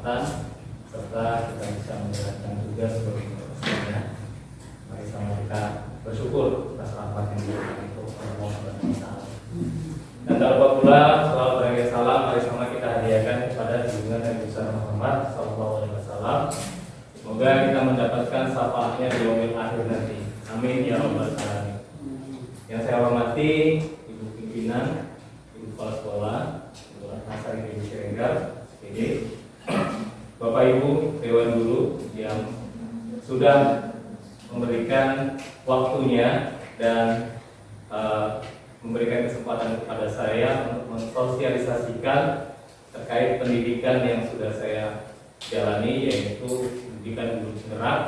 kesempatan serta kita bisa menjalankan tugas berikutnya. Mari sama kita bersyukur atas rahmat yang diberikan itu Allah Subhanahu wa Ta'ala. Dan tak lupa pula selawat dan salam mari sama kita hadiahkan kepada junjungan Nabi besar Muhammad Sallallahu Alaihi Wasallam. Semoga kita mendapatkan syafaatnya di yaumil akhir nanti. Amin ya rabbal alamin. Yang saya hormati Ibu Pimpinan, Ibu Kepala Sekolah, Ibu Nasari, Ibu Siregar, SPD, Bapak Ibu Dewan Guru yang sudah memberikan waktunya dan memberikan kesempatan kepada saya untuk mensosialisasikan terkait pendidikan yang sudah saya jalani, yaitu pendidikan guru penggerak.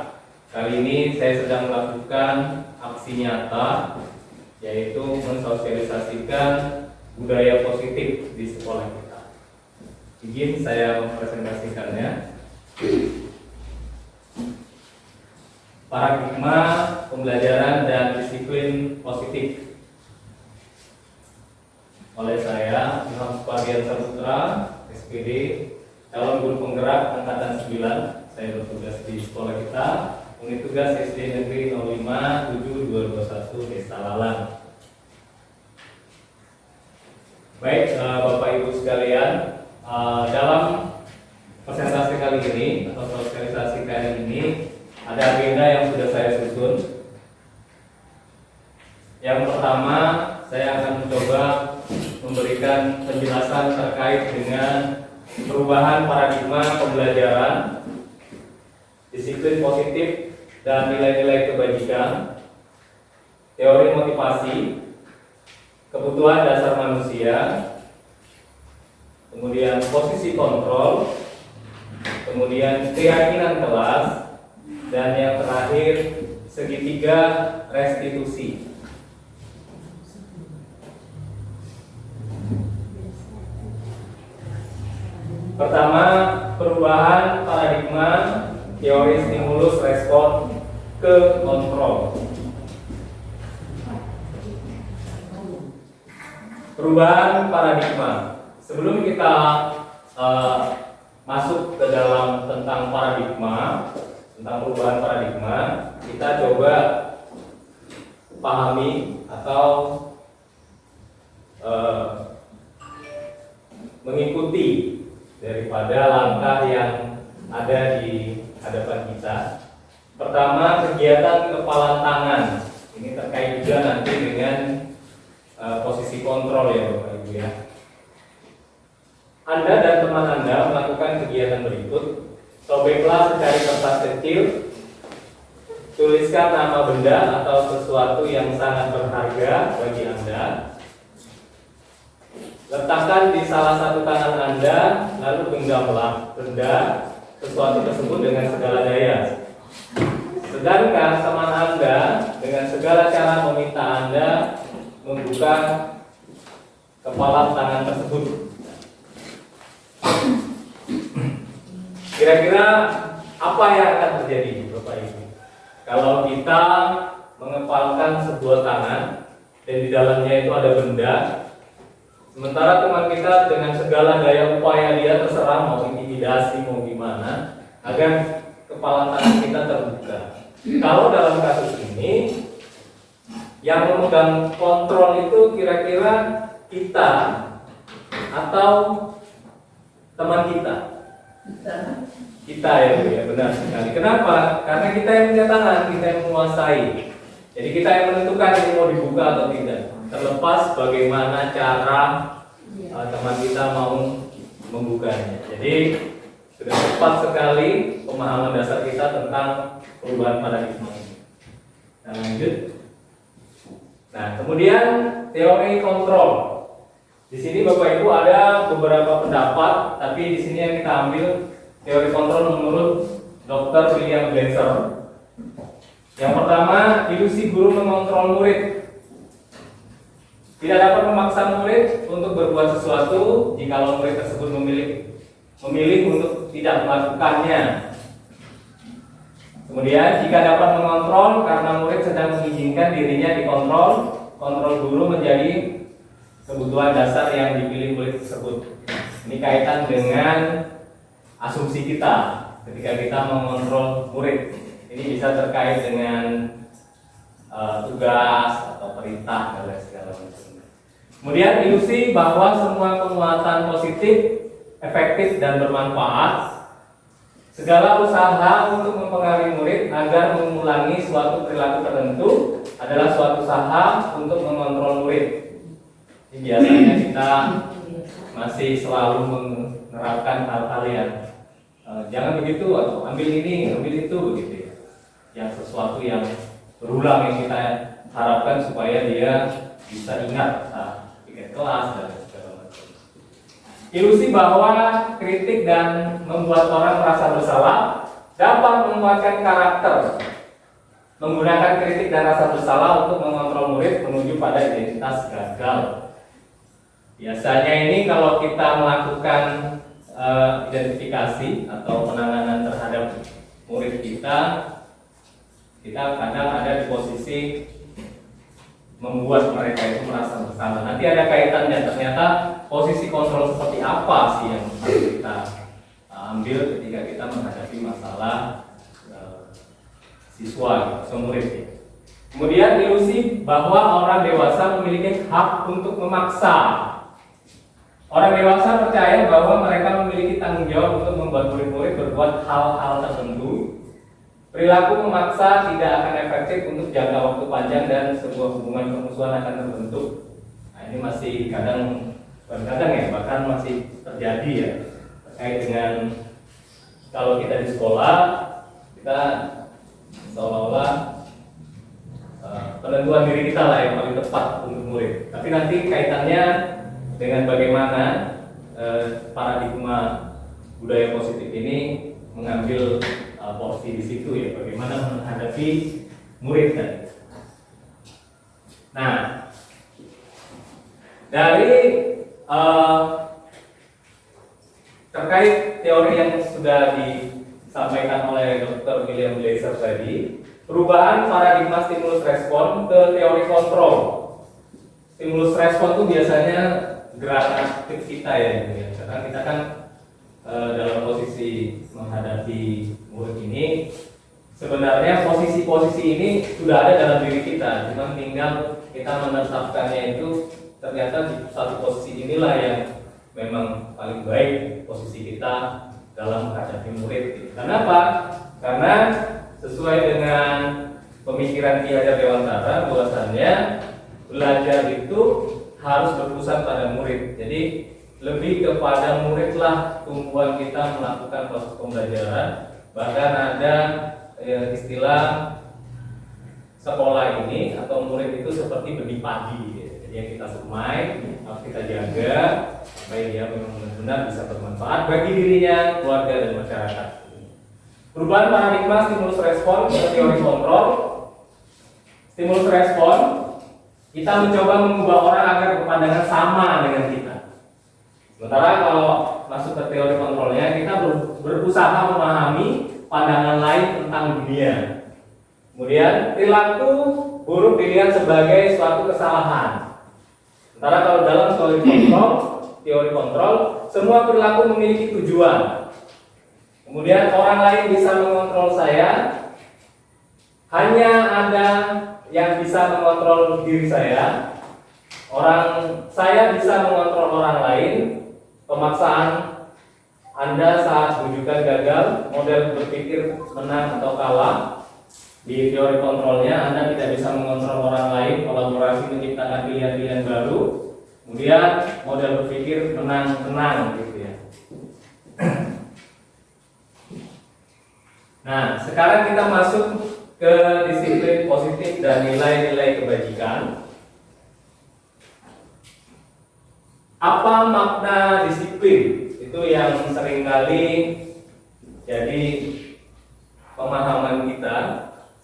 Kali ini saya sedang melakukan aksi nyata, yaitu mensosialisasikan budaya positif di sekolah kita. Izin saya mempresentasikannya. Paradigma pembelajaran dan disiplin positif oleh saya, Ilham Supardian Saputra, SPD, calon guru penggerak angkatan 9. Saya bertugas di sekolah kita, unit tugas SD Negeri 057221 Desa Lalang. Baik, Bapak Ibu sekalian, dalam presentasi kali ini atau sosialisasi kali ini ada agenda yang sudah saya susun. Yang pertama, saya akan mencoba memberikan penjelasan terkait dengan perubahan paradigma pembelajaran, disiplin positif dan nilai-nilai kebajikan, teori motivasi, kebutuhan dasar manusia, kemudian posisi kontrol, kemudian keyakinan kelas, dan yang terakhir segitiga restitusi. Pertama, perubahan paradigma teori stimulus respon ke kontrol. Perubahan paradigma. Sebelum kita masuk ke dalam tentang paradigma, tentang perubahan paradigma, kita coba pahami atau mengikuti daripada langkah yang ada di hadapan kita. Pertama, kegiatan kepalan tangan. Ini terkait juga nanti dengan posisi kontrol ya Bapak Ibu ya. Anda dan teman Anda melakukan kegiatan berikut. Sobeklah secari kertas kecil, tuliskan nama benda atau sesuatu yang sangat berharga bagi Anda. Letakkan di salah satu tangan Anda, lalu genggamlah benda sesuatu tersebut dengan segala daya. Sedangkan teman Anda dengan segala cara meminta Anda membuka kepala tangan tersebut. Kira-kira apa yang akan terjadi Bapak Ibu kalau kita mengepalkan sebuah tangan dan di dalamnya itu ada benda, sementara teman kita dengan segala daya upaya dia terserah mau intimidasi mau gimana agar kepala tangan kita terbuka. Kalau dalam kasus ini yang memegang kontrol itu kira-kira kita atau teman kita? Kita ya benar sekali. Kenapa? Karena kita yang punya tangan, kita yang menguasai. Jadi kita yang menentukan ini mau dibuka atau tidak. Terlepas bagaimana cara teman kita mau membukanya. Jadi sudah tepat sekali pemahaman dasar kita tentang perubahan paradigma ini. Nah, lanjut. Nah, kemudian teori kontrol. Di sini Bapak Ibu ada beberapa pendapat, tapi di sini yang kita ambil teori kontrol menurut Dr. William Glasser. Yang pertama, ilusi guru mengontrol murid. Tidak dapat memaksa murid untuk berbuat sesuatu jika murid tersebut memilih untuk tidak melakukannya. Kemudian, jika dapat mengontrol karena murid sedang mengizinkan dirinya dikontrol, kontrol guru menjadi kebutuhan dasar yang dipilih murid tersebut. Ini kaitan dengan asumsi kita ketika kita mengontrol murid. Ini bisa terkait dengan tugas atau perintah dan lain segala macam. Kemudian ilusi bahwa semua penguatan positif, efektif dan bermanfaat. Segala usaha untuk mempengaruhi murid agar mengulangi suatu perilaku tertentu adalah suatu usaha untuk mengontrol murid. Ini biasanya kita masih selalu menerapkan hal-hal yang jangan begitu atau ambil ini, ambil itu begitu ya. Yang sesuatu yang berulang yang kita harapkan supaya dia bisa ingat tiket kelas dan segala macam. Ilusi bahwa kritik dan membuat orang merasa bersalah dapat menguatkan karakter. Menggunakan kritik dan rasa bersalah untuk mengontrol murid menuju pada identitas gagal. Biasanya ini kalau kita melakukan identifikasi atau penanganan terhadap murid kita kadang ada di posisi membuat mereka itu merasa bersalah. Nanti ada kaitannya, ternyata posisi kontrol seperti apa sih yang harus kita ambil ketika kita menghadapi masalah siswa atau murid. Kemudian ilusi bahwa orang dewasa memiliki hak untuk memaksa. Orang dewasa percaya bahwa mereka memiliki tanggung jawab untuk membuat murid-murid berbuat hal-hal tertentu. Perilaku memaksa tidak akan efektif untuk jangka waktu panjang dan sebuah hubungan permusuhan akan terbentuk. Nah, ini masih kadang-kadang ya, bahkan masih terjadi ya, terkait dengan kalau kita di sekolah kita seolah-olah penentuan diri kita lah yang paling tepat untuk murid. Tapi nanti kaitannya dengan bagaimana paradigma budaya positif ini mengambil porsi di situ ya, bagaimana menghadapi murid tadi. Nah, dari terkait teori yang sudah disampaikan oleh Dr. William Glasser tadi, perubahan paradigma stimulus respon ke teori kontrol. Stimulus respon itu biasanya gerakan aktif kita ya, karena kita kan dalam posisi menghadapi murid ini, sebenarnya posisi-posisi ini sudah ada dalam diri kita, cuma tinggal kita menetapkannya itu ternyata di satu posisi inilah yang memang paling baik posisi kita dalam menghadapi murid. Kenapa? Karena sesuai dengan pemikiran Ki Hajar Dewantara, bahwasannya belajar itu harus berpusat pada murid. Jadi lebih kepada muridlah tumbuhan kita melakukan proses pembelajaran. Bahkan ada istilah sekolah ini atau murid itu seperti benih padi. Jadi yang kita semai, harus kita jaga supaya dia benar-benar bisa bermanfaat bagi dirinya, keluarga dan masyarakat. Perubahan paradigma stimulus respon ke teori kontrol. Stimulus respon, kita mencoba mengubah orang agar berpandangan sama dengan kita. Sementara kalau masuk ke teori kontrolnya, kita berusaha memahami pandangan lain tentang dunia. Kemudian perilaku buruk dilihat sebagai suatu kesalahan. Sementara kalau dalam teori kontrol, semua perilaku memiliki tujuan. Kemudian orang lain bisa mengontrol saya, hanya ada yang bisa mengontrol diri saya. Saya bisa mengontrol orang lain. Pemaksaan Anda saat bujukan gagal, model berpikir menang atau kalah. Di teori kontrolnya Anda tidak bisa mengontrol orang lain, kolaborasi menciptakan pilihan-pilihan baru. Kemudian model berpikir menang-menang gitu ya. Nah, sekarang kita masuk ke disiplin positif dan nilai-nilai kebajikan. Apa makna disiplin? Itu yang seringkali jadi pemahaman kita.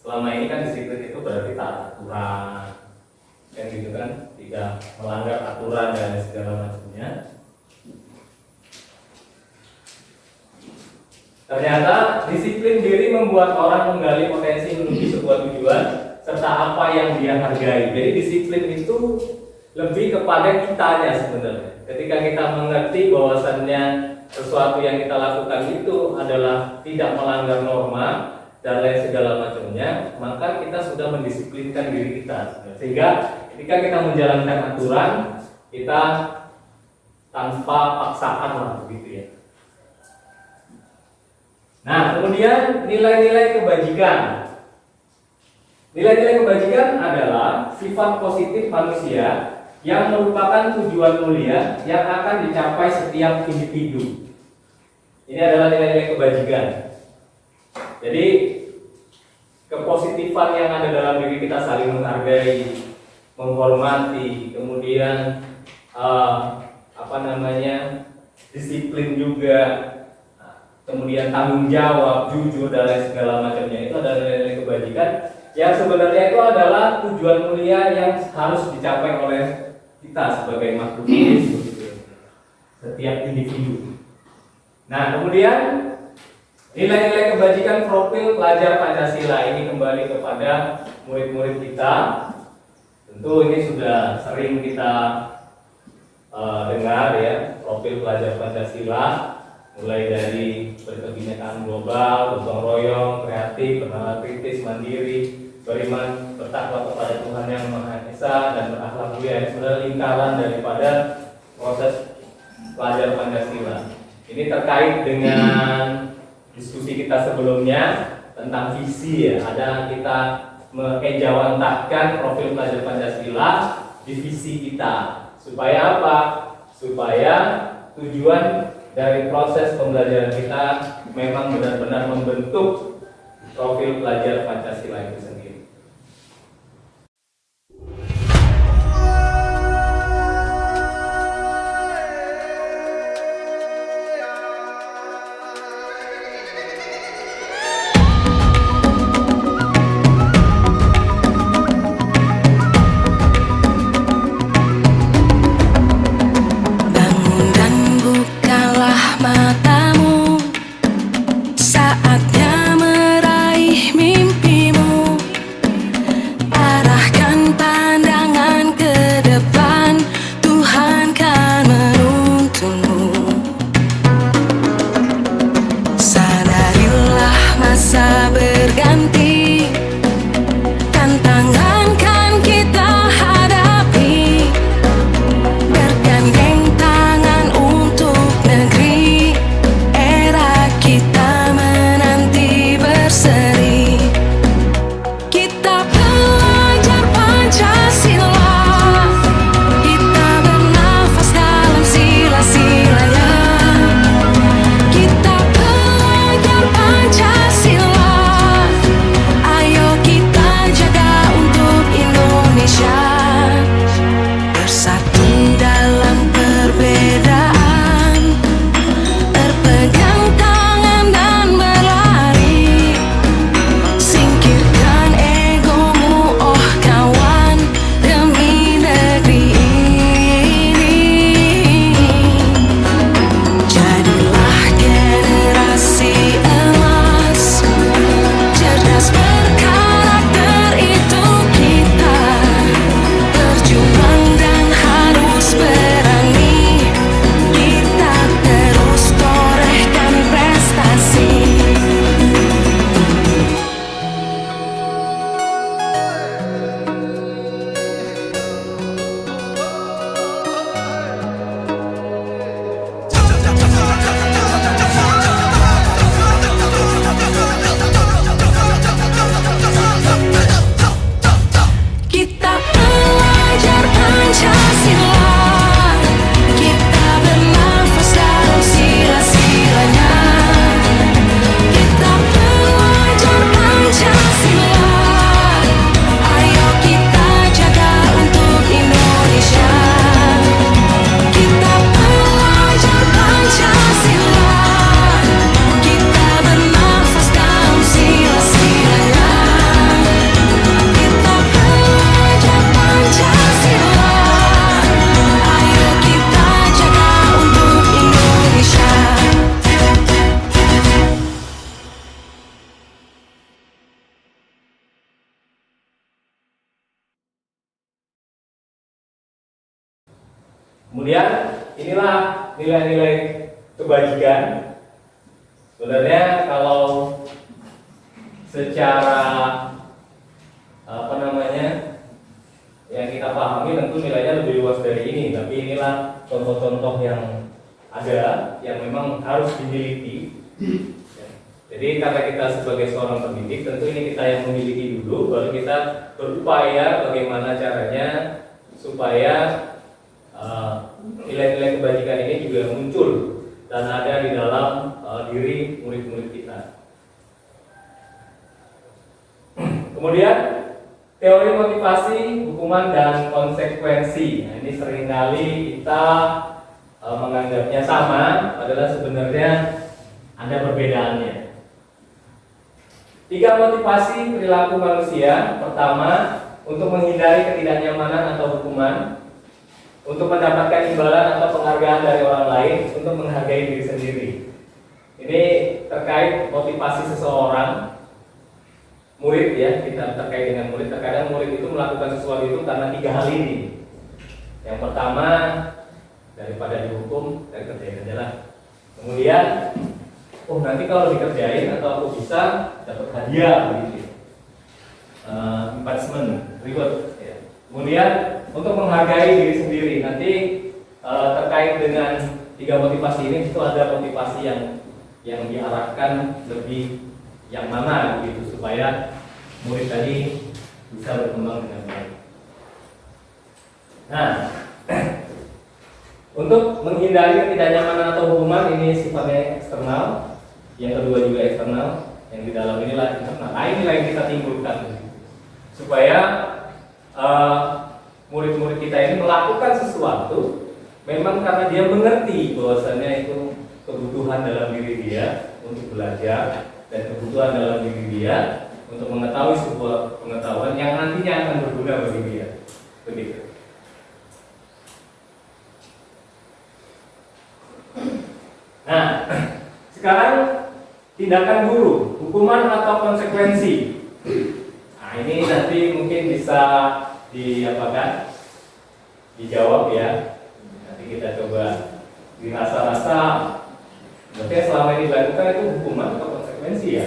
Selama ini kan disiplin itu berarti taat aturan, kan gitu kan, tidak melanggar aturan dan segala macamnya. Ternyata disiplin diri membuat orang menggali potensi menuju sebuah tujuan serta apa yang dia hargai. Jadi disiplin itu lebih kepada kitanya sebenarnya. Ketika kita mengerti bahwasannya sesuatu yang kita lakukan itu adalah tidak melanggar norma dan lain segala macamnya, maka kita sudah mendisiplinkan diri kita. Sehingga ketika kita menjalankan aturan, kita tanpa paksaan lah begitu ya. Nah, kemudian nilai-nilai kebajikan. Nilai-nilai kebajikan adalah sifat positif manusia yang merupakan tujuan mulia yang akan dicapai setiap individu. Ini adalah nilai-nilai kebajikan. Jadi kepositifan yang ada dalam diri kita, saling menghargai, menghormati, kemudian disiplin juga, kemudian tanggung jawab, jujur dan lain segala macamnya, itu adalah nilai-nilai kebajikan yang sebenarnya itu adalah tujuan mulia yang harus dicapai oleh kita sebagai makhluk hidup, setiap individu. Nah, kemudian nilai-nilai kebajikan profil pelajar Pancasila ini kembali kepada murid-murid kita. Tentu ini sudah sering kita dengar ya, profil pelajar Pancasila, mulai dari berkebinekaan global, gotong royong, kreatif, bernalar kritis, mandiri, beriman, bertakwa kepada Tuhan Yang Maha Esa, dan berakhlak mulia. Ini sebenarnya lingkaran daripada proses pelajar Pancasila. Ini terkait dengan diskusi kita sebelumnya tentang visi ya. Ada kita mengejawantahkan profil pelajar Pancasila di visi kita. Supaya apa? Supaya tujuan dari proses pembelajaran kita memang benar-benar membentuk profil pelajar Pancasila itu sendiri. Kemudian inilah nilai-nilai kebajikan. Sebenarnya kalau secara yang kita pahami tentu nilainya lebih luas dari ini, tapi inilah contoh-contoh yang ada yang memang harus dimiliki. Jadi karena kita sebagai seorang pendidik, tentu ini kita yang memiliki dulu, baru kita berupaya bagaimana caranya supaya nilai-nilai kebajikan ini juga muncul dan ada di dalam diri murid-murid kita. Kemudian teori motivasi, hukuman dan konsekuensi. Nah, ini seringkali kita menganggapnya sama, padahal sebenarnya ada perbedaannya. 3 motivasi perilaku manusia. Pertama, untuk menghindari ketidaknyamanan atau hukuman, untuk mendapatkan imbalan atau penghargaan dari orang lain, untuk menghargai diri sendiri. Ini terkait motivasi seseorang. Murid ya, kita terkait dengan murid. Terkadang murid itu melakukan sesuatu itu karena 3 hal ini. Yang pertama, daripada dihukum, saya kerjain aja lah. Kemudian, oh nanti kalau dikerjain atau aku bisa dapat hadiah begitu. Embarrassment, reward. Ya. Kemudian untuk menghargai diri sendiri. Nanti terkait dengan 3 motivasi ini itu ada motivasi yang diarahkan lebih yang mana gitu supaya murid tadi bisa berkembang dengan baik. Nah, untuk menghindari ketidaknyamanan atau hukuman ini sifatnya eksternal, yang kedua juga eksternal, yang di dalam inilah internal. Nah, inilah yang kita timbulkan supaya murid-murid kita ini melakukan sesuatu memang karena dia mengerti bahwasannya itu kebutuhan dalam diri dia untuk belajar dan kebutuhan dalam diri dia untuk mengetahui sebuah pengetahuan yang nantinya akan berguna bagi dia. Begitu. Nah, sekarang tindakan guru, hukuman atau konsekuensi. Nah, ini nanti mungkin bisa dijawab ya. Nanti kita coba dirasa-rasa. Berarti selama ini dilakukan itu hukuman atau konsekuensi ya.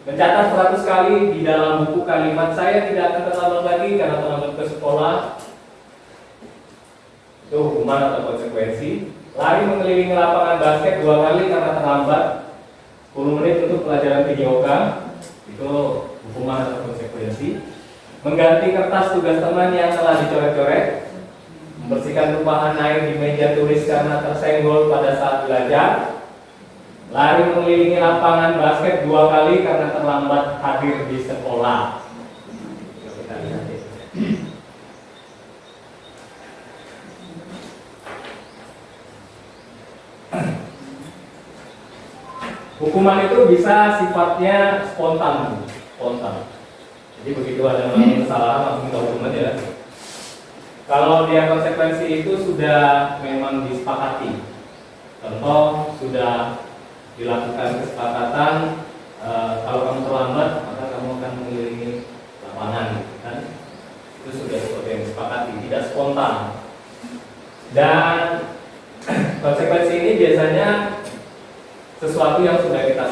Mencatat 100 kali di dalam buku kalimat saya tidak akan terlambat lagi karena terlambat ke sekolah. Itu hukuman atau konsekuensi. Lari mengelilingi lapangan basket 2 kali karena terlambat 10 menit untuk pelajaran yoga. Itu hukuman atau konsekuensi. Mengganti kertas tugas teman yang telah dicoret-coret. Membersihkan tumpahan air di meja tulis karena tersenggol pada saat belajar. Lari mengelilingi lapangan basket 2 kali karena terlambat hadir di sekolah. Kita lihat ya. Hukuman itu bisa sifatnya spontan. Jadi begitu ada kesalahan langsung kita hukuman ya. Kalau dia konsekuensi itu sudah memang disepakati. Contoh sudah dilakukan kesepakatan, kalau kamu terlambat maka kamu akan mengelilingi lapangan, kan? Itu sudah seperti yang disepakati, tidak spontan. Dan konsekuensi ini biasanya sesuatu yang sudah kita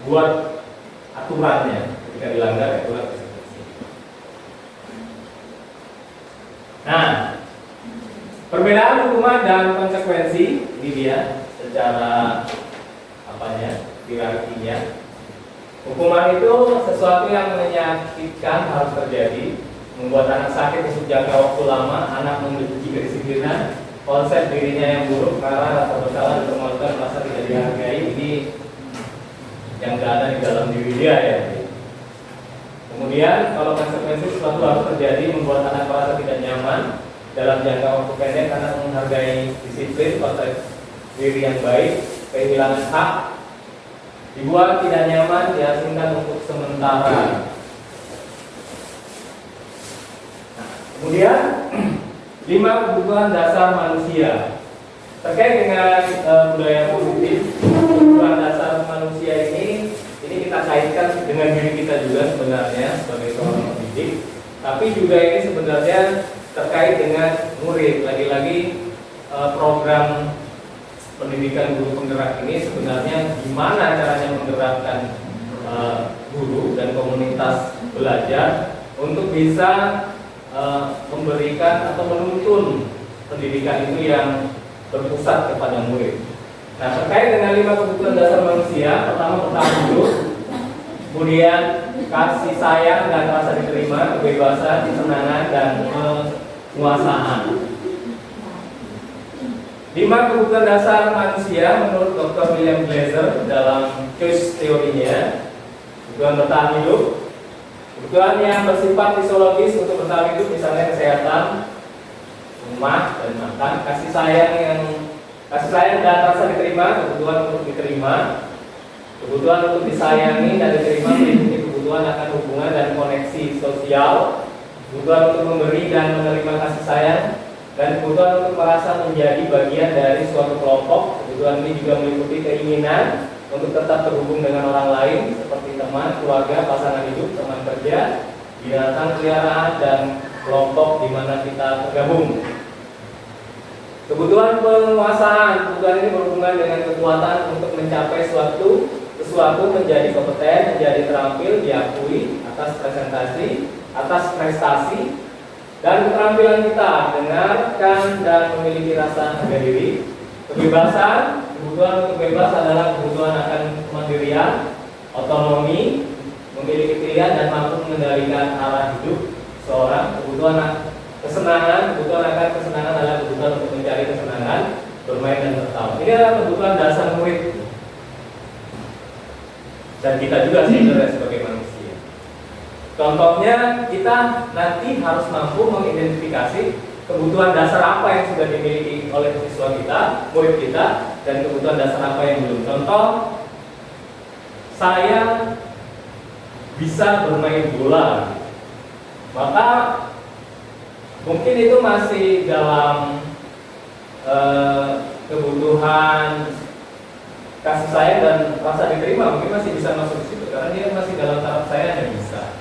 buat aturannya, ketika dilanggar aturan konsekuensi. Nah, perbedaan hukuman dan konsekuensi ini dia secara hierarkinya. Hukuman itu sesuatu yang menyakitkan harus terjadi, membuat anak sakit untuk jangka waktu lama, anak membenci kedisiplinan, konsep dirinya yang buruk, marah, rasa bersalah, dan kemalasan, merasa tidak dihargai. Ini yang tidak ada di dalam diri dia ya. Kemudian kalau konsekuensi sesuatu harus terjadi, membuat anak merasa tidak nyaman dalam jangka waktu pendek karena menghargai disiplin, konsep diri yang baik, kehilangan hak, dibuat tidak nyaman, diasingkan untuk sementara. Nah, kemudian 5 kebutuhan dasar manusia. Terkait dengan budaya positif, kebutuhan dasar manusia ini kita kaitkan dengan diri kita juga sebenarnya sebagai seorang pendidik. Tapi juga ini sebenarnya terkait dengan murid. Lagi-lagi program pendidikan bagaimana caranya menggerakkan guru dan komunitas belajar untuk bisa memberikan atau menuntun pendidikan itu yang berpusat kepada murid. Nah, terkait dengan 5 kebutuhan dasar manusia, pertama bertahan hidup, kemudian kasih sayang dan rasa diterima, kebebasan, kesenangan, dan penguasaan. 5 kebutuhan dasar manusia menurut Dr. William Glasser dalam choice teorinya: kebutuhan bertahan hidup, kebutuhan yang bersifat fisiologis untuk bertahan hidup, misalnya kesehatan, rumah dan makan; kasih sayang dan rasa diterima, kebutuhan untuk diterima, kebutuhan untuk disayangi dan diterima meliputi kebutuhan akan hubungan dan koneksi sosial, kebutuhan untuk memberi dan menerima kasih sayang, dan kebutuhan untuk merasa menjadi bagian dari suatu kelompok. Kebutuhan ini juga meliputi keinginan untuk tetap terhubung dengan orang lain seperti teman, keluarga, pasangan hidup, teman kerja, binatang peliharaan, dan kelompok di mana kita tergabung. Kebutuhan penguasaan, kebutuhan ini berhubungan dengan kekuatan untuk mencapai sesuatu menjadi kompeten, menjadi terampil, diakui atas presentasi, atas prestasi, dan keterampilan kita dengarkan dan memiliki rasa harga diri. Kebebasan, kebutuhan untuk bebas adalah kebutuhan akan kemandirian, otonomi, memiliki pilihan dan mampu mengendalikan arah hidup seorang. Kebutuhan kesenangan, kebutuhan akan kesenangan adalah kebutuhan untuk mencari kesenangan, bermain dan tertawa. Ini adalah kebutuhan dasar murid dan kita juga sebenarnya sebagai manusia. Contohnya, kita nanti harus mampu mengidentifikasi kebutuhan dasar apa yang sudah dimiliki oleh siswa kita, murid kita, dan kebutuhan dasar apa yang belum. Contoh, saya bisa bermain bola, maka mungkin itu masih dalam kebutuhan kasih sayang dan rasa diterima, mungkin masih bisa masuk ke situ karena dia masih dalam tahap saya yang bisa.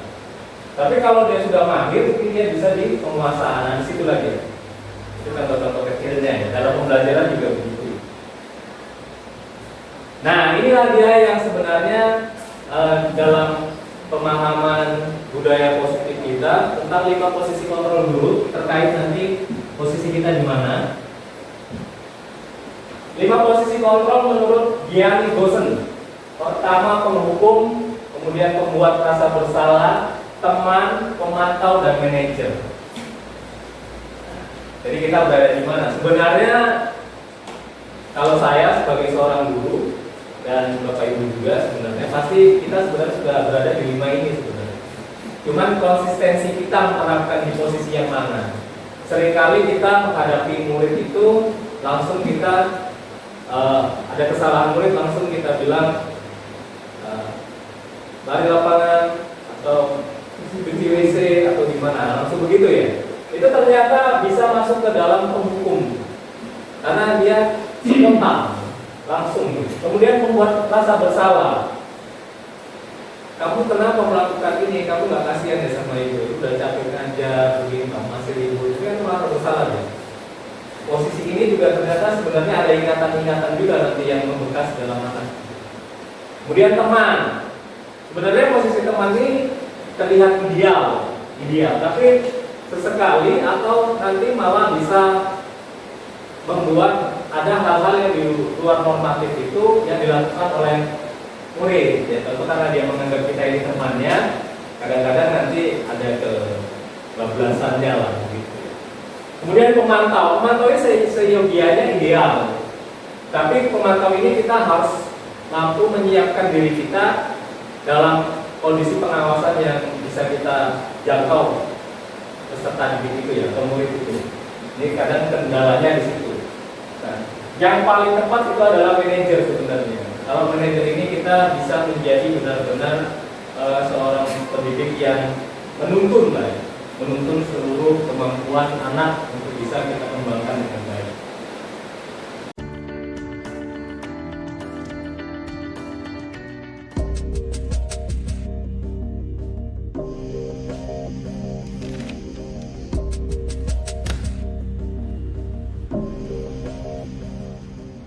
Tapi kalau dia sudah mahir, mungkin dia bisa di penguasaan. Nah, di situ lagi. Itu contoh-contoh kecilnya. Dalam pembelajaran juga begitu. Nah, inilah dia yang sebenarnya dalam pemahaman budaya positif kita tentang 5 posisi kontrol dulu terkait nanti posisi kita di mana. 5 posisi kontrol menurut Gianni Gosen. Pertama, penghukum, kemudian pembuat rasa bersalah, teman, pemantau, dan manajer. Jadi kita berada di mana? Sebenarnya kalau saya sebagai seorang guru dan Bapak Ibu juga sebenarnya pasti kita sebenarnya sudah berada di 5 ini sebenarnya. Cuman konsistensi kita menerapkan di posisi yang mana. Seringkali kita menghadapi murid itu langsung kita ada kesalahan murid, langsung kita bilang lari lapangan atau cuci WC atau gimana, langsung begitu ya. Itu ternyata bisa masuk ke dalam penghukum karena dia spontan langsung. Kemudian membuat rasa bersalah. Kamu kenapa melakukan ini? Kamu nggak kasihan ya sama ibu? Udah capek aja begini, kamu masih ribut. Itu kan merasa bersalah ya. Posisi ini juga ternyata sebenarnya ada ingatan-ingatan juga nanti yang membekas dalam anak. Kemudian teman. Sebenarnya posisi teman ini terlihat ideal, tapi sesekali atau nanti malah bisa membuat ada hal-hal yang di luar normatif itu yang dilakukan oleh murid. Ya, tentu karena dia menganggap kita ini temannya, kadang-kadang nanti ada kebablasannya lah. Gitu. Kemudian pemantau ini seyogianya ideal, tapi pemantau ini kita harus mampu menyiapkan diri kita dalam kondisi pengawasan yang bisa kita jangkau peserta didik itu ya, atau murid itu. Ini kadang kendalanya di situ. Nah, yang paling tepat itu adalah manajer sebenarnya. Kalau manajer ini kita bisa menjadi benar-benar seorang pendidik yang menuntun lah, menuntun seluruh kemampuan anak untuk bisa kita kembangkan dengan baik.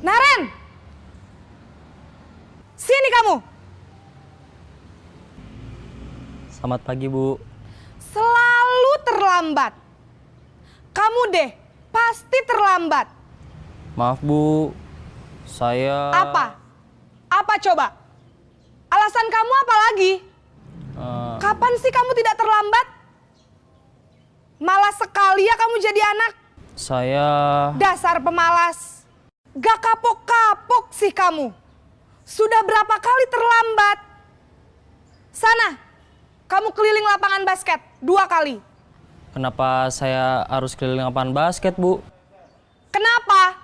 Naren, sini kamu. kamu? Selamat pagi, Bu. Selalu terlambat. Kamu deh, pasti terlambat. Maaf, Bu. Saya... Apa? Apa coba? Alasan kamu apa lagi? Kapan sih kamu tidak terlambat? Malas sekali ya kamu jadi anak. Saya... Dasar pemalas. Gak kapok-kapok sih kamu. Sudah berapa kali terlambat? Sana, kamu keliling lapangan basket 2 kali. Kenapa saya harus keliling lapangan basket, Bu? Kenapa?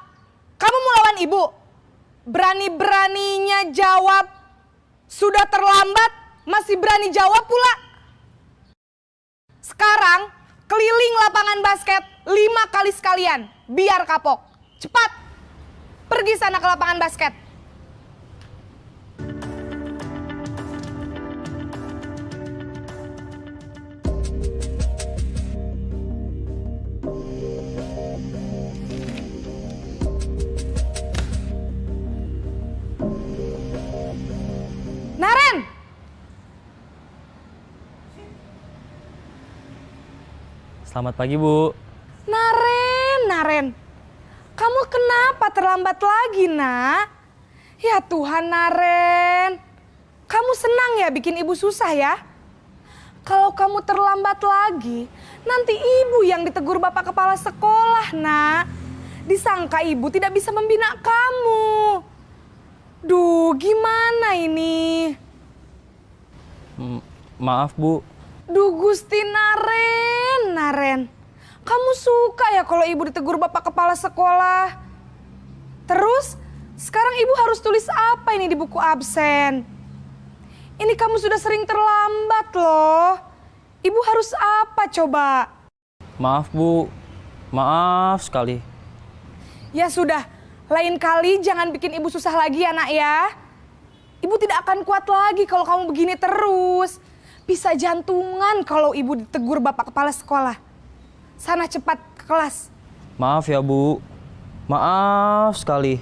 Kamu mau lawan ibu? Berani-beraninya jawab. Sudah terlambat, masih berani jawab pula. Sekarang, keliling lapangan basket 5 kali sekalian. Biar kapok. Cepat. Pergi sana ke lapangan basket. Naren! Selamat pagi, Bu. Naren. Kamu kenapa terlambat lagi, Nak? Ya Tuhan, Naren. Kamu senang ya bikin ibu susah ya? Kalau kamu terlambat lagi, nanti ibu yang ditegur bapak kepala sekolah, Nak. Disangka ibu tidak bisa membina kamu. Duh, gimana ini? Maaf, Bu. Duh, Gusti Naren. Kamu suka ya kalau ibu ditegur bapak kepala sekolah? Terus, sekarang ibu harus tulis apa ini di buku absen? Ini kamu sudah sering terlambat loh. Ibu harus apa coba? Maaf, Bu. Maaf sekali. Ya sudah, lain kali jangan bikin ibu susah lagi ya, Nak ya. Ibu tidak akan kuat lagi kalau kamu begini terus. Bisa jantungan kalau ibu ditegur bapak kepala sekolah. Sana cepat ke kelas. Maaf ya, Bu. Maaf sekali.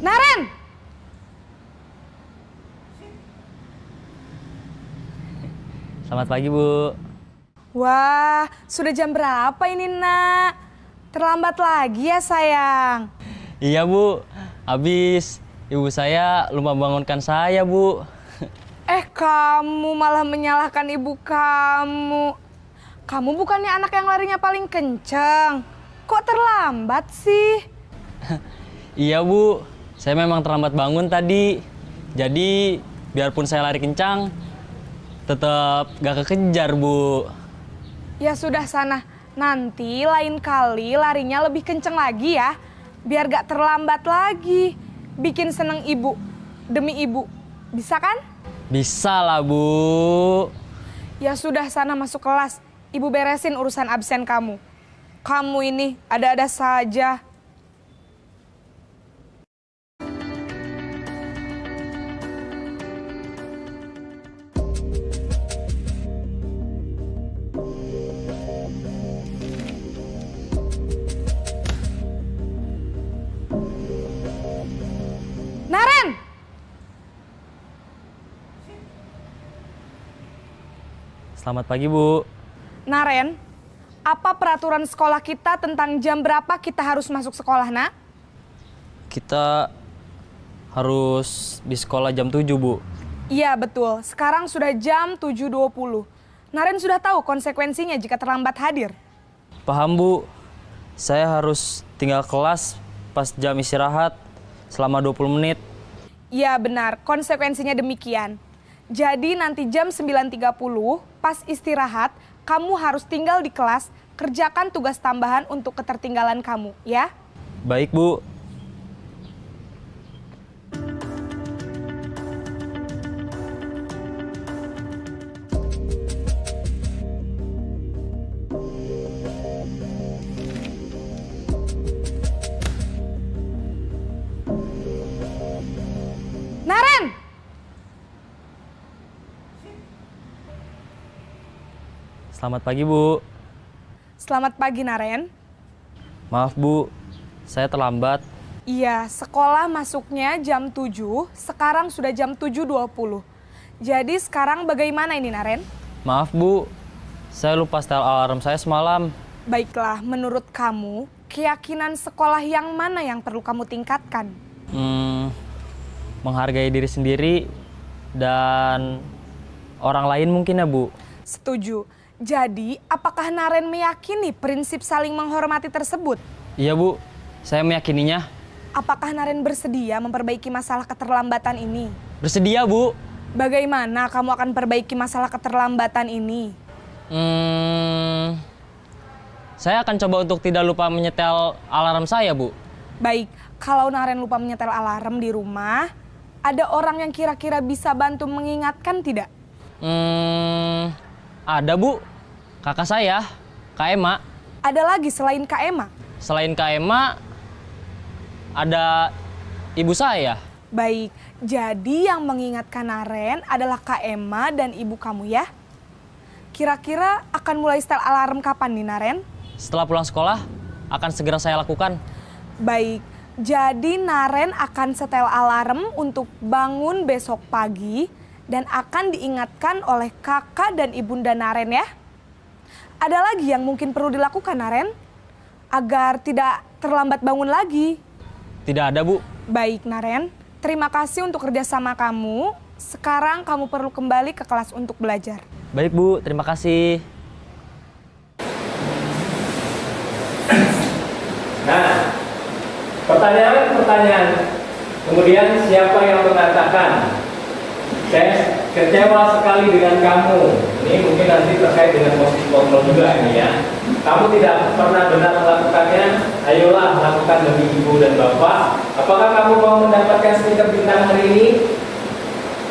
Naren! Selamat pagi, Bu. Wah, sudah jam berapa ini, Nak? Terlambat lagi ya, sayang. Iya, Bu. Habis ibu saya lupa bangunkan saya, Bu. Kamu malah menyalahkan ibu kamu. Kamu bukannya anak yang larinya paling kenceng. Kok terlambat sih? Iya, Bu. Saya memang terlambat bangun tadi. Jadi, biarpun saya lari kencang, tetap gak kekejar, Bu. Ya sudah sana, nanti lain kali larinya lebih kenceng lagi ya. Biar gak terlambat lagi. Bikin seneng ibu, demi ibu. Bisa kan? Bisa lah, Bu. Ya sudah sana masuk kelas. Ibu beresin urusan absen kamu. Kamu ini ada-ada saja. Naren! Selamat pagi, Bu. Naren, apa peraturan sekolah kita tentang jam berapa kita harus masuk sekolah, Nak? Kita harus di sekolah jam 7, Bu. Iya, betul. Sekarang sudah jam 7.20. Naren sudah tahu konsekuensinya jika terlambat hadir. Paham, Bu. Saya harus tinggal kelas pas jam istirahat selama 20 menit. Iya, benar. Konsekuensinya demikian. Jadi nanti jam 9.30 pas istirahat, kamu harus tinggal di kelas, kerjakan tugas tambahan untuk ketertinggalan kamu, ya? Baik, Bu. Selamat pagi, Bu. Selamat pagi, Naren. Maaf, Bu. Saya terlambat. Iya, sekolah masuknya jam 7, sekarang sudah jam 7.20. Jadi sekarang bagaimana ini, Naren? Maaf, Bu. Saya lupa setel alarm saya semalam. Baiklah, menurut kamu, keyakinan sekolah yang mana yang perlu kamu tingkatkan? Menghargai diri sendiri dan orang lain mungkin ya, Bu. Setuju. Jadi, apakah Naren meyakini prinsip saling menghormati tersebut? Iya, Bu. Saya meyakininya. Apakah Naren bersedia memperbaiki masalah keterlambatan ini? Bersedia, Bu. Bagaimana kamu akan perbaiki masalah keterlambatan ini? Saya akan coba untuk tidak lupa menyetel alarm saya, Bu. Baik, kalau Naren lupa menyetel alarm di rumah, ada orang yang kira-kira bisa bantu mengingatkan tidak? Ada, Bu. Kakak saya, Kak Ema. Ada lagi selain Kak Ema? Selain Kak Ema, ada ibu saya. Baik, jadi yang mengingatkan Naren adalah Kak Ema dan ibu kamu ya? Kira-kira akan mulai setel alarm kapan nih, Naren? Setelah pulang sekolah, akan segera saya lakukan. Baik, jadi Naren akan setel alarm untuk bangun besok pagi dan akan diingatkan oleh kakak dan ibunda Naren ya. Ada lagi yang mungkin perlu dilakukan, Naren? Agar tidak terlambat bangun lagi. Tidak ada, Bu. Baik, Naren. Terima kasih untuk kerjasama kamu. Sekarang kamu perlu kembali ke kelas untuk belajar. Baik, Bu. Terima kasih. Nah, pertanyaan. Kemudian siapa yang mengatakan, saya kecewa sekali dengan kamu. Ini mungkin nanti terkait dengan posisi kontrol juga ini ya. Kamu tidak pernah benar melakukannya, ayolah lakukan demi ibu dan bapak. Apakah kamu mau mendapatkan stiker bintang hari ini?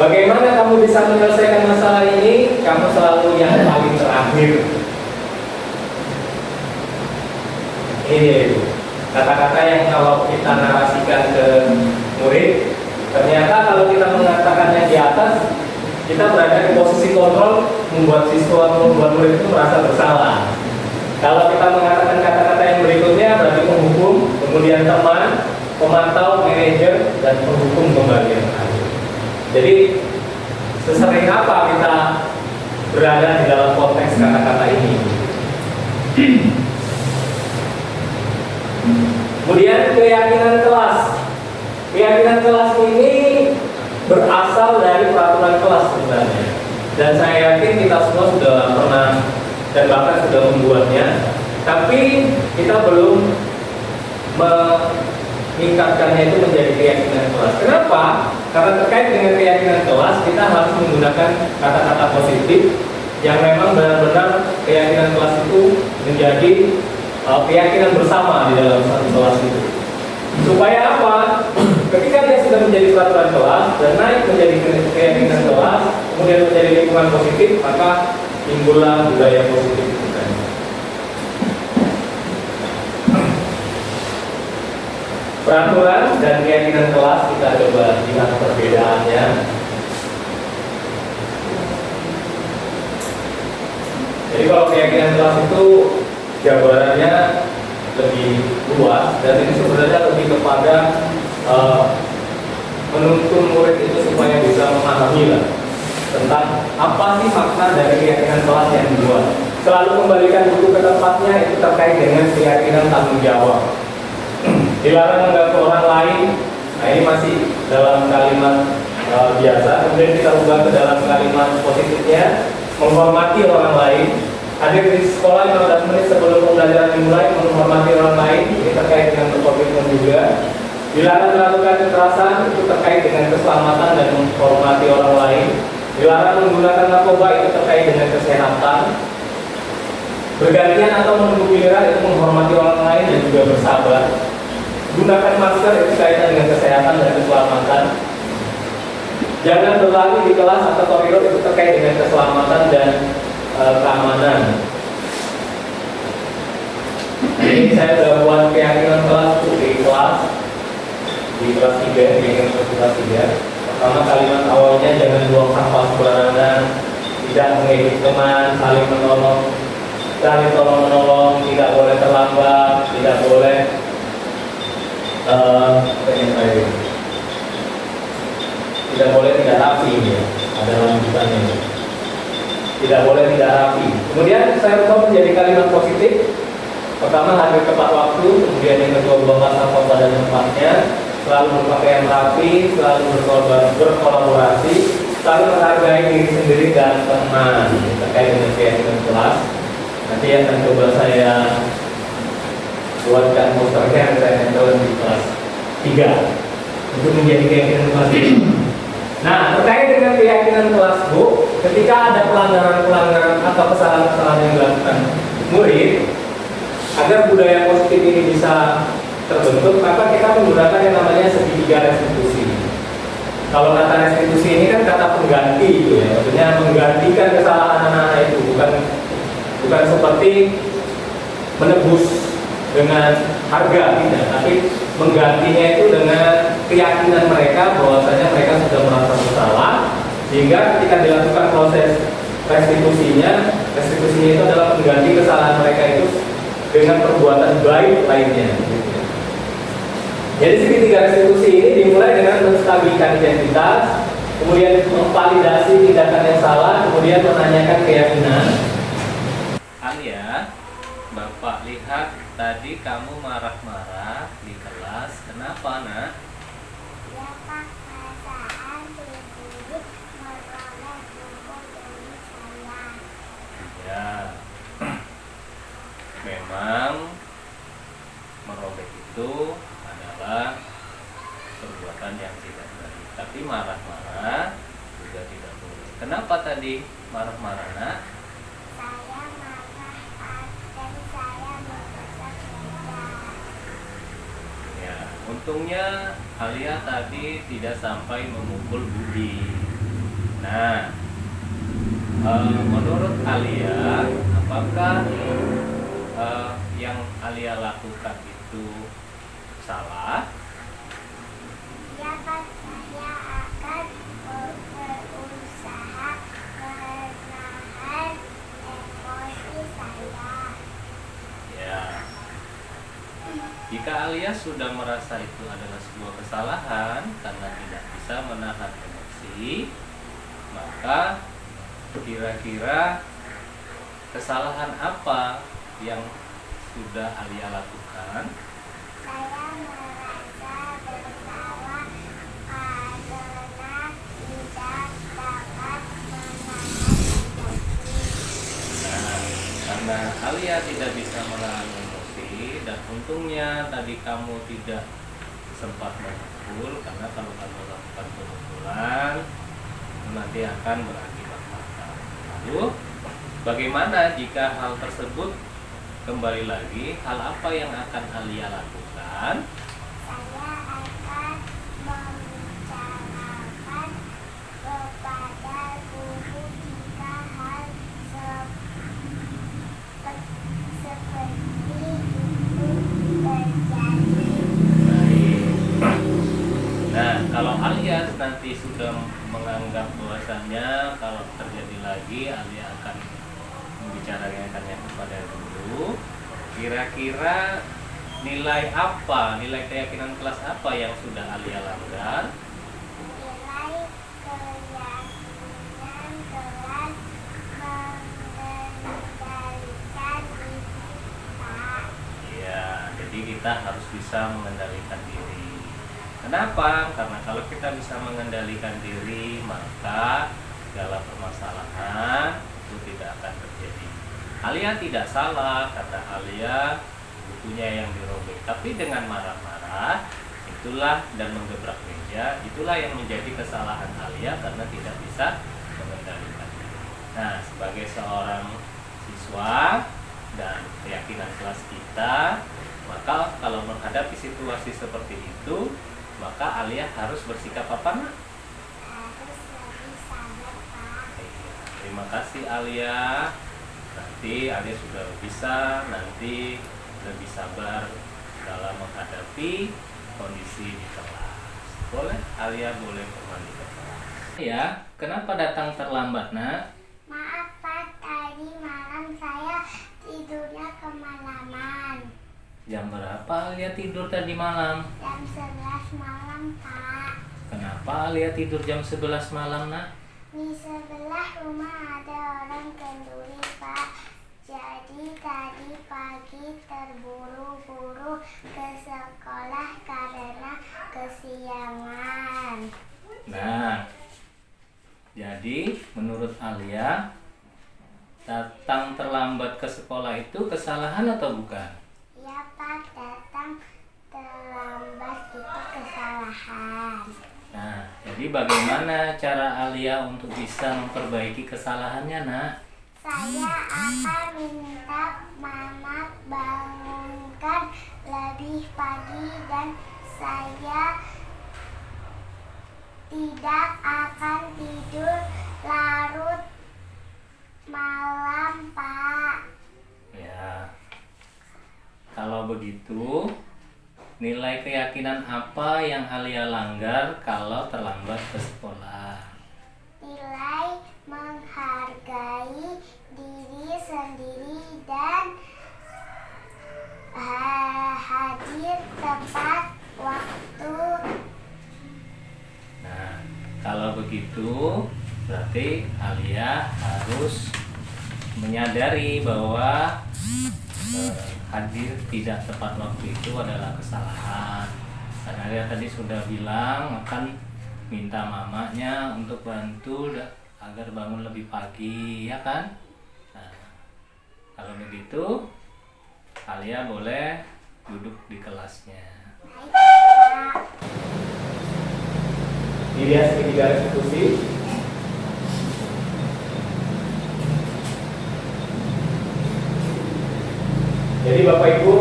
Bagaimana kamu bisa menyelesaikan masalah ini? Kamu selalu yang paling terakhir. Ini kata-kata yang kalau kita narasikan ke murid, ternyata kalau kita mengatakannya di atas, kita berada di posisi kontrol, membuat siswa atau membuat murid itu merasa bersalah. Kalau kita mengatakan kata-kata yang berikutnya, berarti penghukum, kemudian teman, pemantau, manajer, dan penghukum kembali yang terakhir. Jadi, sesering apa kita berada di dalam konteks kata-kata ini? Kemudian keyakinan kelas. Keyakinan kelas ini berasal dari peraturan kelas sebenarnya. Dan saya yakin kita semua sudah pernah dan bahkan sudah membuatnya. Tapi kita belum meningkatkannya itu menjadi keyakinan kelas. Kenapa? Karena terkait dengan keyakinan kelas, kita harus menggunakan kata-kata positif yang memang benar-benar keyakinan kelas itu menjadi keyakinan bersama di dalam satu kelas itu. Supaya apa? Ketika dia sudah menjadi peraturan kelas dan naik menjadi keyakinan kelas, kemudian menjadi lingkungan positif, maka timbullah budaya positif itu tadi. Peraturan dan keyakinan kelas kita coba lihat perbedaannya. Jadi kalau keyakinan kelas itu jabarannya lebih luas dan ini sebenarnya lebih kepada menuntun murid itu supaya bisa memahami lah tentang apa sih makna dari keyakinan kelas yang dibuat. Selalu kembalikan buku ke tempatnya, itu terkait dengan keyakinan tanggung jawab. Dilarang mengganggu orang lain. Nah ini masih dalam kalimat biasa. Kemudian kita ubah ke dalam kalimat positifnya, menghormati orang lain. Hadir di sekolah 15 menit sebelum pembelajaran dimulai, menghormati orang lain. Ini terkait dengan berkomitmen juga. Dilarang melakukan kekerasan, itu terkait dengan keselamatan dan menghormati orang lain. Dilarang menggunakan narkoba, itu terkait dengan kesehatan. Bergantian atau menunggu giliran, itu menghormati orang lain dan juga bersabar. Gunakan masker, itu kaitan dengan kesehatan dan keselamatan. Jangan berlari di kelas atau koridor, itu terkait dengan keselamatan dan keamanan. Ini saya sudah buat keyakinan kelas di kelas 3, keyakinan kelas 3. Pertama kalimat awalnya jangan buang sampah sembarangan, tidak mengejek teman, saling menolong. saling tolong menolong, tidak boleh terlambat, tidak boleh tidak boleh tidak rapi ya, ada lanjutannya. Tidak boleh tidak rapi. Kemudian saya coba menjadi kalimat positif. Pertama, hadir tepat waktu. Kemudian yang kedua, buang sampah pada tempatnya. Selalu berpakaian rapi, selalu berkolaborasi, selalu menghargai diri sendiri dan teman. Terkait dengan keyakinan kelas, nanti akan coba saya buatkan posternya yang saya nempel di kelas 3 untuk menjadi keyakinan kelas ini. Nah, terkait dengan keyakinan kelas Bu, ketika ada pelanggaran-pelanggaran atau kesalahan-kesalahan yang dilakukan murid, agar budaya positif ini bisa terbentuk, maka kita menggunakan yang namanya segitiga restitusi. Kalau kata restitusi ini kan kata pengganti itu ya, maksudnya menggantikan kesalahan anak-anak itu, bukan seperti menebus dengan harga tidak, tapi menggantinya itu dengan keyakinan mereka bahwasanya mereka sudah merasa bersalah, sehingga ketika dilakukan proses restitusinya itu adalah mengganti kesalahan mereka itu dengan perbuatan baik lainnya. Jadi segitiga restitusi ini dimulai dengan menstabilkan identitas, kemudian memvalidasi tindakan yang salah, kemudian menanyakan keyakinan. Alia, Bapak lihat tadi kamu marah-marah di kelas. Kenapa, Nak? Ya Pak, perasaan guru meroleh buku dari saya. Ya, memang merobek itu adalah perbuatan yang tidak baik. Tapi marah-marah juga tidak boleh. Kenapa tadi marah-marah, Nak? Saya marah dan saya merusak meja. Ya, untungnya Alia tadi tidak sampai memukul Budi. Nah, menurut Alia, apakah yang Alia lakukan itu salah? Ya Pak, saya akan berusaha menahan emosi saya. Ya. Jika Alia sudah merasa itu adalah sebuah kesalahan karena tidak bisa menahan emosi, maka kira-kira kesalahan apa yang sudah Alia lakukan? Saya merasa bersalah karena tidak dapat menahan emosi. Nah, karena Alia tidak bisa menahan emosi dan untungnya tadi kamu tidak sempat memukul, karena kalau kamu lakukan pemukulan itu nanti akan berakibat fatal. Lalu bagaimana jika hal tersebut kembali lagi, hal apa yang akan Alia lakukan? Saya akan membicarakan kepada guru jika hal seperti itu terjadi. Baik. Nah, kalau Alia nanti sudah menganggap bahwasannya kalau terjadi lagi Alia akan membicarakannya kepada guru, kira-kira nilai apa, nilai keyakinan kelas apa yang sudah Alia langgar? Nilai keyakinan kelas mengendalikan diri kita. Ya, jadi kita harus bisa mengendalikan diri. Kenapa? Karena kalau kita bisa mengendalikan diri, maka segala permasalahan itu tidak akan terjadi. Alia tidak salah, kata Alia, bukunya yang dirobek. Tapi dengan marah-marah, itulah dan menggebrak meja, itulah yang menjadi kesalahan Alia karena tidak bisa mengendalikan diri. Nah, sebagai seorang siswa dan keyakinan kelas kita, maka kalau menghadapi situasi seperti itu, maka Alia harus bersikap apa, Nak? Harus lebih sabar, Pak. Iya, terima kasih Alia. Nanti Alia sudah bisa nanti lebih sabar dalam menghadapi kondisi di kelas. Boleh, Alia boleh kembali ke kelas. Ya, kenapa datang terlambat, Nak? Maaf Pak, tadi malam saya Jam berapa Alia tidur tadi malam? Jam 11 malam, Pak. Kenapa Alia tidur jam 11 malam, Nak? Di sebelah rumah ada orang kenduri, Pak. Jadi tadi pagi terburu-buru ke sekolah karena kesiangan. Nah, jadi menurut Alia, datang terlambat ke sekolah itu kesalahan atau bukan? Ya, Pak, datang terlambat itu kesalahan. Nah, jadi bagaimana cara Alia untuk bisa memperbaiki kesalahannya, Nak? Saya akan minta Mama bangunkan lebih pagi dan saya tidak akan tidur larut malam, Pak. Ya, kalau begitu, nilai keyakinan apa yang Alia langgar kalau terlambat ke sekolah? Nilai menghargai diri sendiri dan hadir tepat waktu. Nah, kalau begitu, berarti Alia harus menyadari bahwa hadir tidak tepat waktu itu adalah kesalahan. Karena Alia tadi sudah bilang akan minta mamanya untuk bantu agar bangun lebih pagi, ya kan? Nah, kalau begitu, Alia boleh duduk di kelasnya. Baik, Pak. Dilihat segitiga restitusi. Jadi Bapak Ibu,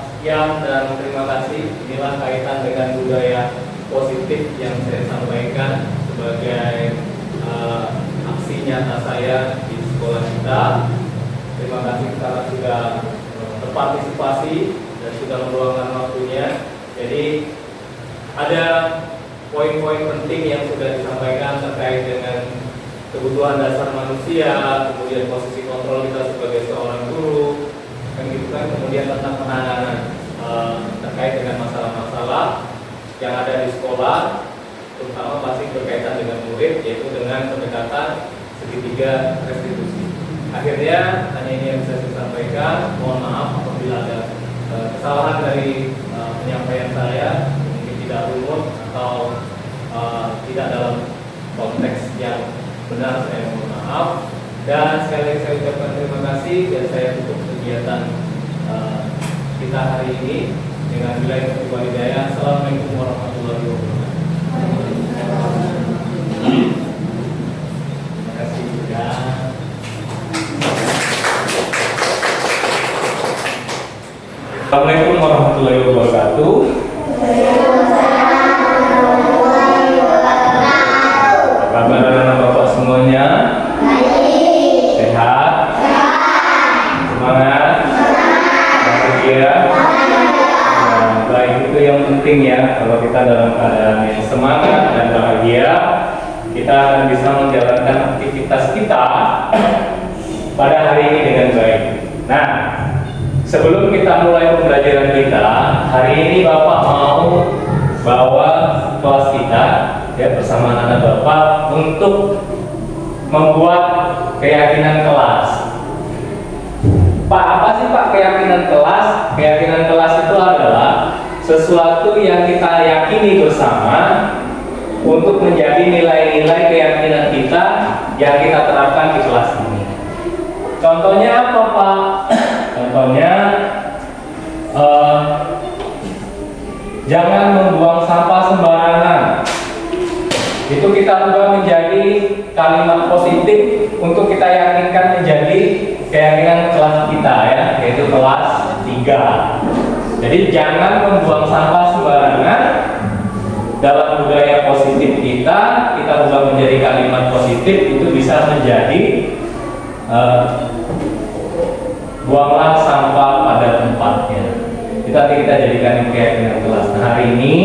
sekian dan terima kasih. Inilah kaitan dengan budaya positif yang saya sampaikan sebagai aksi nyata saya di sekolah kita. Terima kasih karena sudah berpartisipasi dan sudah meluangkan waktunya. Jadi ada poin-poin penting yang sudah disampaikan terkait dengan kebutuhan dasar manusia, kemudian posisi kontrol kita sebagai seorang guru, kan gitu kan, kemudian tentang penanganan terkait dengan masalah-masalah yang ada di sekolah, terutama pasti berkaitan dengan murid, yaitu dengan pendekatan segitiga restitusi. Akhirnya hanya ini yang bisa saya sampaikan. Mohon maaf apabila ada kesalahan dari penyampaian saya, mungkin tidak runut atau tidak dalam konteks yang benar, saya mohon maaf. Dan sekali lagi saya ucapkan terima kasih dan saya tutup kegiatan kita hari ini dengan billahi taufiq wal hidayah. Assalamualaikum warahmatullahi wabarakatuh. Terima kasih juga. Assalamualaikum warahmatullahi wabarakatuh. Apa kabar anak bapak semuanya? Sehat? Semangat? Bahagia? Nah, baik, itu yang penting ya. Kalau kita dalam keadaan yang semangat dan bahagia, kita akan bisa menjalankan aktivitas kita pada hari ini dengan baik. Nah, sebelum kita mulai pembelajaran kita, hari ini Bapak mau bawa kelas kita ya bersama anak Bapak untuk membuat keyakinan kelas. Pak, apa sih Pak keyakinan kelas? Keyakinan kelas itu adalah sesuatu yang kita yakini bersama untuk menjadi nilai-nilai keyakinan kita yang kita terapkan di kelas ini. Contohnya apa Pak? Contohnya jangan membuang sampah sembarangan. Itu kita ubah menjadi kalimat positif untuk kita yakinkan menjadi keyakinan kelas kita ya, yaitu kelas 3. Jadi jangan membuang sampah sembarangan. Dalam budaya positif kita ubah menjadi kalimat positif, itu bisa menjadi buanglah sampah pada tempatnya. Itu nanti kita jadikan keyakinan kelas. Nah, hari ini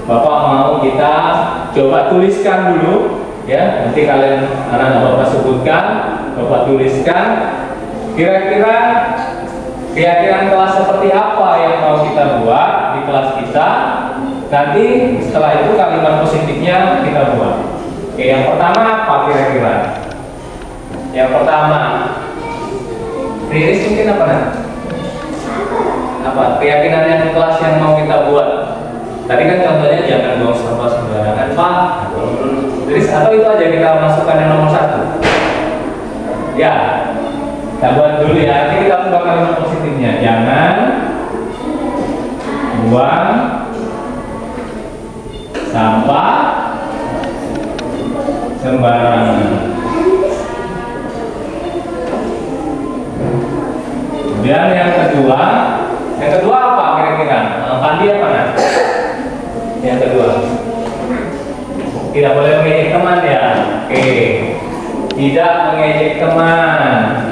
Bapak mau kita coba tuliskan dulu ya. Nanti kalian anak-anak Bapak sebutkan, Bapak tuliskan. Kira-kira keyakinan kelas seperti apa yang mau kita buat di kelas kita. Nanti setelah itu kalimat positifnya kita buat. Oke, yang pertama apa kira-kira? Yang pertama, Riris mungkin apa nih? Apa keyakinan yang kelas yang mau kita buat? Tadi kan contohnya jangan buang sampah sembarangan, Pak. Riris, atau itu aja kita masukkan yang nomor 1? Ya, kita buat dulu ya. Nanti kita ubah kalimat positifnya. Jangan buang sampah sembarangan. Kemudian yang kedua apa kira-kira? Pandi apa nak? Yang kedua, tidak boleh mengejek teman ya. Oke, tidak mengejek teman.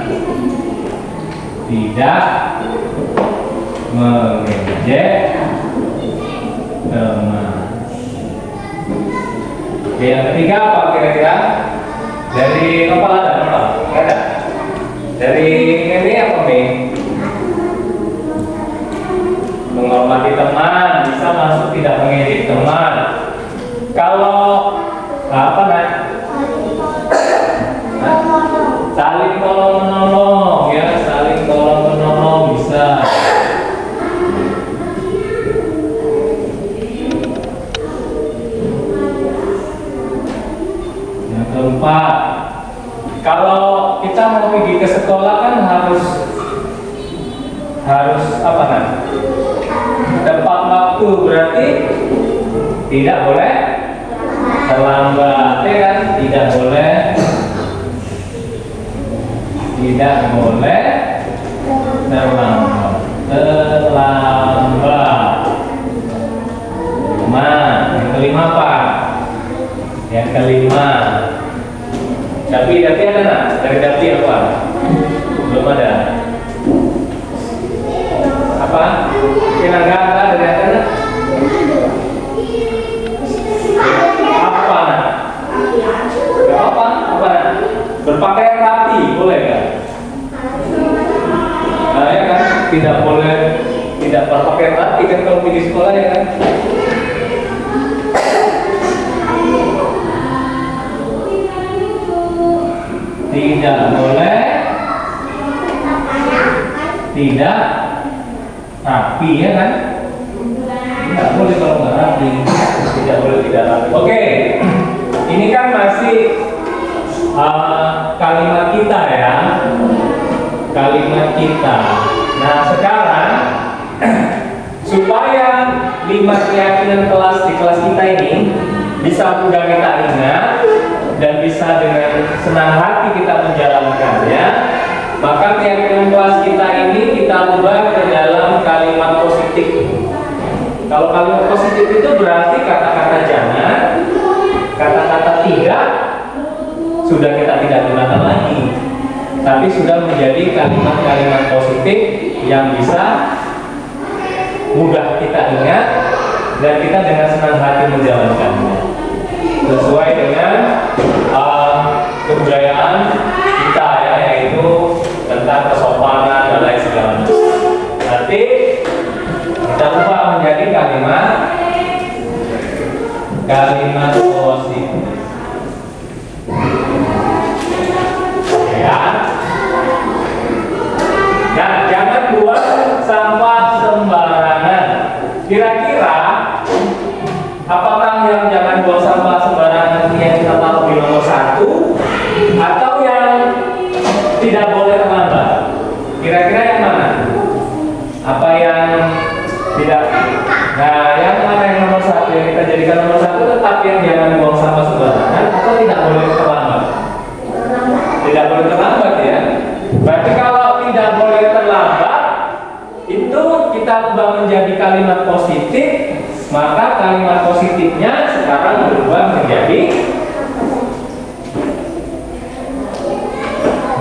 Tidak mengejek teman. Oke, yang ketiga apa kira-kira? Dari nopal ada? Dari ini apa nih? Menghormati teman, bisa masuk tidak mengejek teman. Kalau apa nak? Saling tolong menolong ya, saling tolong menolong bisa. Yang keempat, kalau kita mau pergi ke sekolah kan harus apa nak? Tepat waktu, berarti tidak boleh terlambat, ya kan? Tidak boleh terlambat. Yang kelima apa? Yang kelima, Dapi ada nak? Dari Dapi apa? Belum ada. Apa? Kira nggak ada dari ada nak? Apa nak? Gak apa? Apa nak? Berpakaian rapi, boleh nggak? Nah, ya kan? Tidak boleh tidak berpakaian rapi kan kalau pergi sekolah ya kan? Tidak boleh tidak rapi ya kan? Tidak boleh kalau nggak rapi. Tidak boleh tidak rapi. Oke, ini kan masih kalimat kita ya, kalimat kita. Nah sekarang supaya 5 keyakinan kelas di kelas kita ini bisa mudah kita ingat dan bisa dengan senang hati kita menjalankannya, maka keyakinan kelas kita ini kita ubah ke dalam kalimat positif. Kalau kalimat positif itu berarti kata-kata jangan, kata-kata tidak sudah kita tidak gunakan lagi, tapi sudah menjadi kalimat-kalimat positif yang bisa mudah kita ingat dan kita dengan senang hati menjalankannya sesuai dengan kebudayaan kita ya, yaitu tentang kesopanan dan lain segala macam. Nanti kita ubah menjadi kalimat positif. Ya. Nah, jangan buang sampah sembarangan. Kira-kira apakah yang jangan buang sampah sembarangan yang kita tahu di nomor 1 atau yang tidak boleh terlambat? Kira-kira yang mana? Apa yang tidak? Nah, yang mana yang nomor 1 yang kita jadikan nomor 1 tetap yang jangan buang sampah sembarangan atau tidak boleh terlambat? Tidak boleh terlambat ya. Berarti kalau tidak boleh terlambat itu kita ubah menjadi kalimat positif, maka kalimat positifnya sekarang berubah menjadi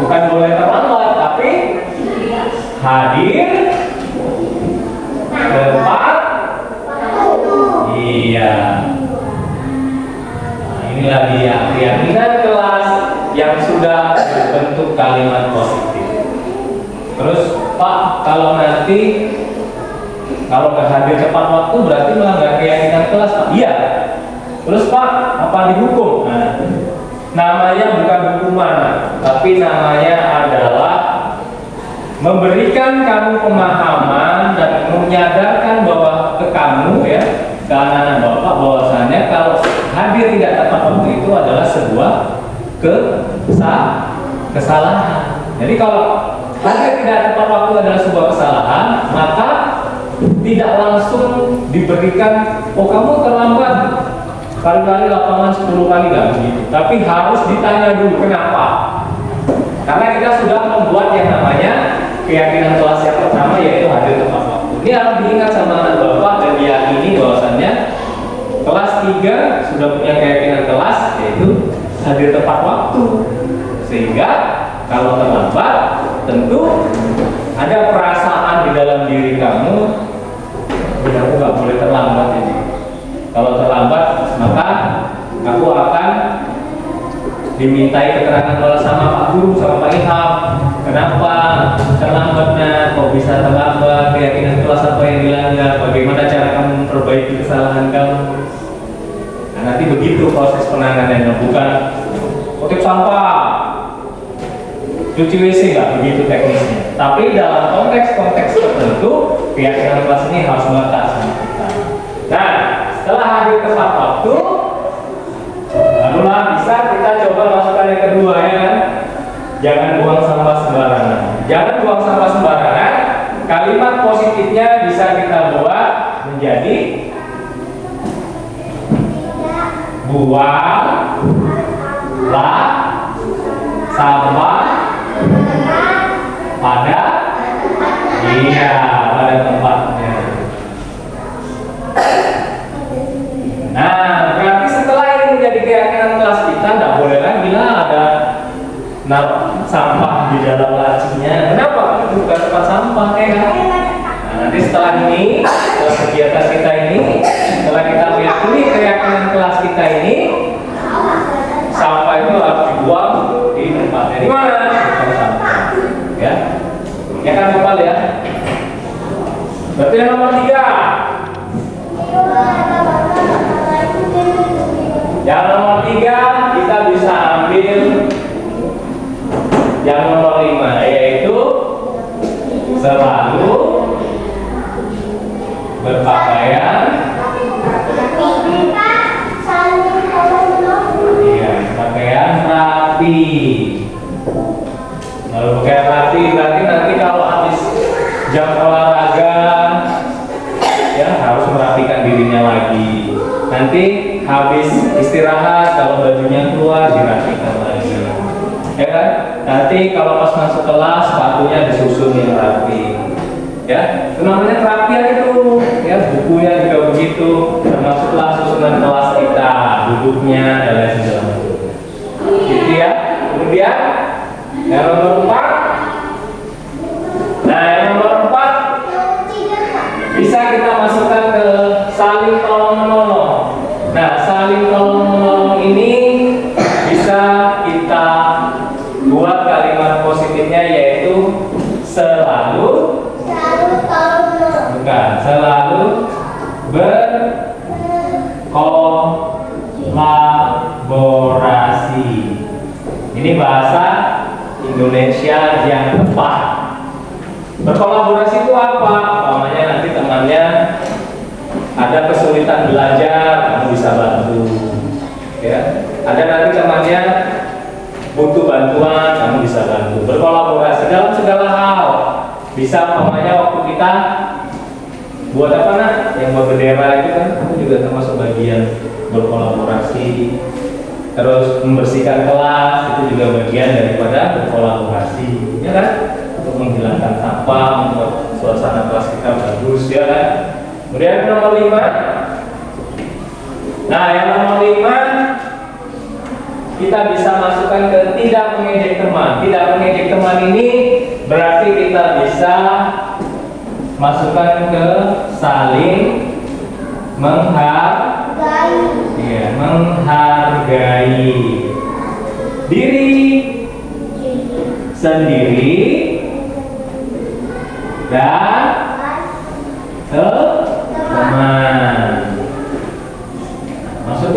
bukan boleh terlambat tapi hadir tepat. Iya. Nah, inilah dia keyakinan kelas yang sudah berbentuk kalimat positif. Terus Pak, kalau nanti kalau nggak hadir tepat waktu berarti melanggar keyakinan kelas, Pak. Iya. Terus Pak, apa dihukum? Nah, namanya bukan hukuman, tapi namanya adalah memberikan kamu pemahaman dan menyadarkan bahwa ke kamu ya, ke anak-anak Bapak bahwasanya kalau hadir tidak tepat waktu itu adalah sebuah kesalahan. Jadi kalau hadir tidak tepat waktu adalah sebuah kesalahan, maka tidak langsung diberikan, oh kamu terlambat kali-kali lapangan 10 kali nggak begitu. Tapi harus ditanya dulu kenapa. Karena kita sudah membuat yang namanya keyakinan kelas yang pertama, yaitu hadir tepat waktu. Ini harus diingat sama anak Bapak dan diyakini bahwasannya kelas 3 sudah punya keyakinan kelas, yaitu hadir tepat waktu. Sehingga kalau terlambat, tentu ada perasaan di dalam diri kamu, aku nggak boleh terlambat ini. Kalau terlambat, maka aku akan dimintai keterangan oleh sama Pak Guru, sama Pak Ilham. Kenapa terlambatnya? Kok bisa terlambat? Keyakinan kelas apa yang dilanggar? Bagaimana cara kamu memperbaiki kesalahan kamu? Nah, nanti begitu proses penanganannya, bukan kutip sampah, cuci WC, nggak begitu teknisnya. Tapi dalam konteks-konteks tertentu, keyakinan kelas ini harus melekat sama kita. Nah, setelah hadir tepat waktu, barulah bisa kita coba masukkan yang kedua, ya kan? Jangan buang sampah sembarangan. Jangan buang sampah sembarangan. Kalimat positifnya bisa kita buat menjadi buanglah sampah pada pada tempatnya. Nah, berarti setelah ini menjadi keyakinan kelas kita, tidak boleh lagi lah ada sampah di dalam lacinya. Kenapa? Itu bukan tempat sampah, ya kan? Nah, nanti setelah ini, setelah kegiatan kita ini, setelah kita meyakini keyakinan kelas kita ini, sampah itu harus dibuang di tempatnya. Di mana? Tempat sampah. Ya, ya kan Bapak ya? Berarti yang nomor 3. Yang nomor 3 kita bisa ambil yang nomor 5, yaitu selalu berpakaian pakaian rapi. Kalau pakaian rapi berarti nanti kalau habis jam olahraga ya harus merapikan dirinya lagi. Nanti habis istirahat kalau bajunya keluar dirapikan lagi, ya kan? Nanti kalau pas masuk kelas sepatunya disusun yang rapi, ya itu namanya kerapian itu, ya bukunya juga begitu, termasuklah susunan kelas kita, duduknya dan lain sebagainya, gitu ya. Kemudian yang nomor 4, nah yang nomor 4 bisa kita masukkan ke saling tolong menolong. Nah, saling tolong menolong ini bisa kita buat kalimat positifnya, yaitu selalu berkolaborasi. Ini bahasa Indonesia yang tepat. Berkolaborasi itu apa? Namanya nanti temannya ada kesulitan belajar, kamu bisa bantu. Ya, ada nanti temannya butuh bantuan, kamu bisa bantu. Berkolaborasi dalam segala hal. Bisa namanya waktu kita buat apa nak? Yang buat bendera itu kan, kamu juga termasuk bagian berkolaborasi. Terus membersihkan kelas itu juga bagian daripada berkolaborasi, ya kan? Untuk menghilangkan sampah, membuat suasana kelas kita bagus, ya kan? Kemudian nomor 5. Nah, yang nomor 5 kita bisa masukkan ke tidak mengejek teman. Tidak mengejek teman ini berarti kita bisa masukkan ke saling menghargai diri sendiri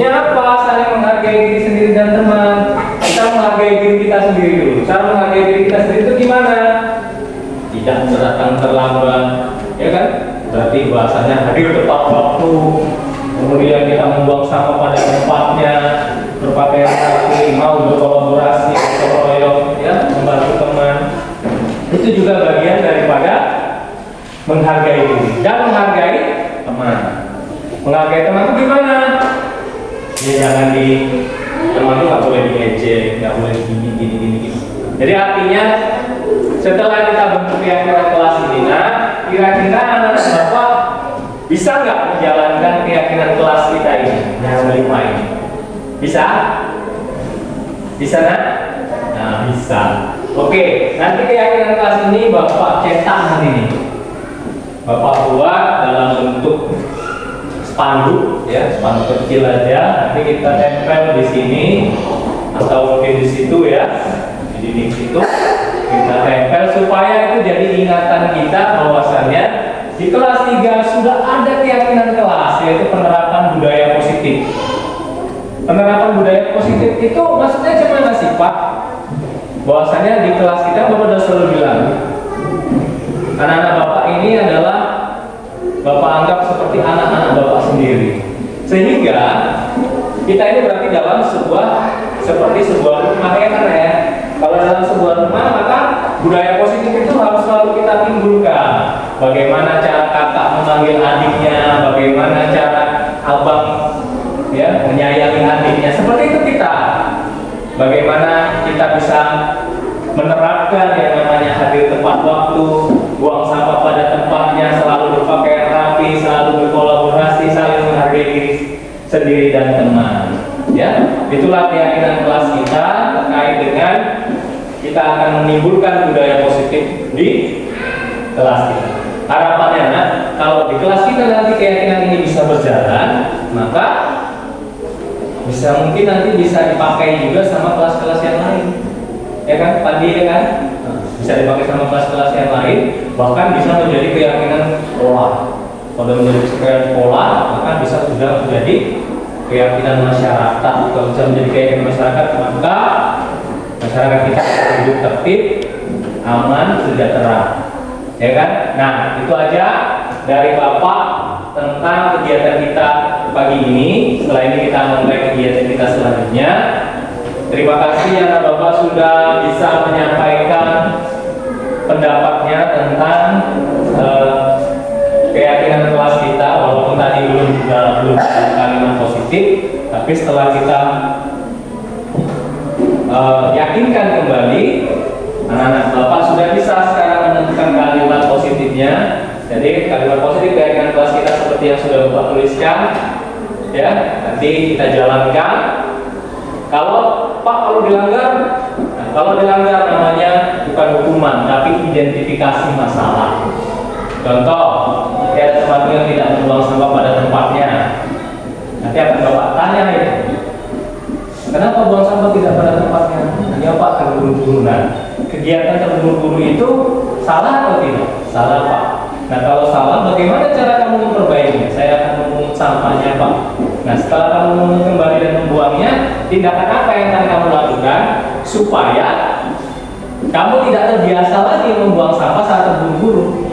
Kuncinya apa? Saling menghargai diri sendiri dan teman. Kita menghargai diri kita sendiri dulu. Cara menghargai diri kita sendiri itu gimana? Tidak datang terlambat, ya kan? Berarti bahasanya hadir tepat waktu. Kemudian kita membuang sampah pada tempatnya, berpakaian rapi, mau berkolaborasi, berkeroyok, ya, membantu teman. Itu juga bagian daripada menghargai diri dan menghargai teman. Menghargai teman itu gimana? Ya jangan di teman itu nggak boleh diejek, nggak boleh gini. Jadi artinya setelah kita bentuk keyakinan kelas ini, nah kira-kira anak-anak bapak bisa nggak menjalankan keyakinan kelas kita ini yang 5 ini? Bisa? Bisa nak? Nah bisa. Oke, nanti keyakinan kelas ini bapak cetak nanti nih. Bapak buat dalam bentuk spanduk, ya, spanduk kecil aja. Nanti kita tempel di sini atau mungkin di situ ya, di dinding situ. Kita tempel supaya itu jadi ingatan kita bahwasannya di kelas 3 sudah ada keyakinan kelas, yaitu penerapan budaya positif. Penerapan budaya positif itu maksudnya gimana sih Pak? Bahwasannya di kelas kita Bapak sudah selalu bilang, anak-anak Bapak ini adalah Bapak anggap seperti anak-anak Bapak sendiri. Sehingga kita ini berarti dalam seperti sebuah rumah, ya kan ya? Kalau dalam sebuah rumah maka budaya positif itu harus selalu kita timbulkan. Bagaimana cara kakak memanggil adiknya, bagaimana cara abang ya menyayangi adiknya, seperti itu kita. Bagaimana kita bisa menerapkan yang namanya hadir tepat waktu, buang sampah pada tempatnya, selalu berpakaian rapi, selalu berkolaborasi, saling menghargai diri sendiri dan teman. Ya, itulah keyakinan kelas kita terkait dengan kita akan menimbulkan budaya positif di kelas kita. Harapannya, nah, kalau di kelas kita nanti keyakinan ini bisa berjalan, maka mungkin nanti bisa dipakai juga sama kelas-kelas yang lain, ya kan, Pandi, ya kan? Bisa dipakai sama kelas-kelas yang lain, bahkan bisa menjadi keyakinan sekolah. Kalau menjadi keyakinan sekolah, maka bisa sudah menjadi keyakinan masyarakat. Kalau bisa menjadi keyakinan masyarakat, maka masyarakat kita hidup tertib, aman, sejahtera, ya kan? Nah, itu aja dari Bapak tentang kegiatan kita pagi ini. Setelah ini kita mulai kegiatan kita selanjutnya. Terima kasih anak Bapak sudah bisa menyampaikan pendapatnya tentang keyakinan kelas kita, walaupun tadi belum kalimat positif, tapi setelah kita yakinkan kembali, anak-anak Bapak sudah bisa sekarang menentukan kalimat positifnya. Jadi kalimat positif keyakinan kelas kita seperti yang sudah Bapak tuliskan, ya, nanti kita jalankan. Kalau dilanggar, nah, kalau dilanggar namanya bukan hukuman, tapi identifikasi masalah. Contoh, ada teman yang tidak membuang sampah pada tempatnya. Nanti akan Bapak tanya itu, kenapa buang sampah tidak pada tempatnya? Hanya Pak terburu-buru. Nah, kegiatan terburu-buru itu salah atau tidak? Salah Pak. Nah, kalau salah, bagaimana cara kamu memperbaikinya? Saya akan memungut sampahnya Pak. Nah, setelah kamu memungut kembali dan membuangnya, tindakan apa yang akan kamu lakukan supaya kamu tidak terbiasa lagi membuang sampah saat terburu-buru?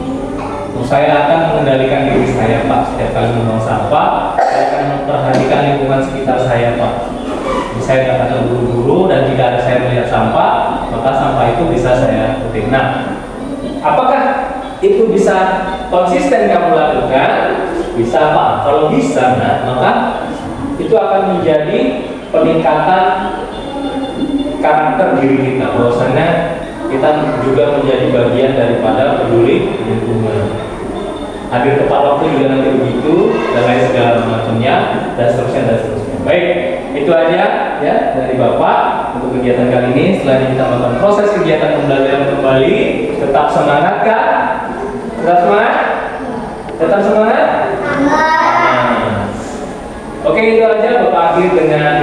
Saya akan mengendalikan diri saya Pak. Setiap kali membuang sampah, saya akan memperhatikan lingkungan sekitar saya Pak. Saya tidak akan terburu-buru, dan jika ada saya melihat sampah, maka sampah itu bisa saya petik. Nah, apakah itu bisa konsisten kamu lakukan? Bisa Pak. Kalau bisa, nah, maka itu akan menjadi peningkatan karakter diri kita. Bahwasanya kita juga menjadi bagian daripada peduli lingkungan. Hadir tepat waktu juga nanti begitu, dan lain segala macamnya, dan seterusnya. Baik, itu aja ya dari Bapak untuk kegiatan kali ini. Setelah ini kita melakukan proses kegiatan pembelajaran kembali. Tetap semangat kan? Tetap semangat? Tetap semangat? Oke, itu aja Bapak akhir dengan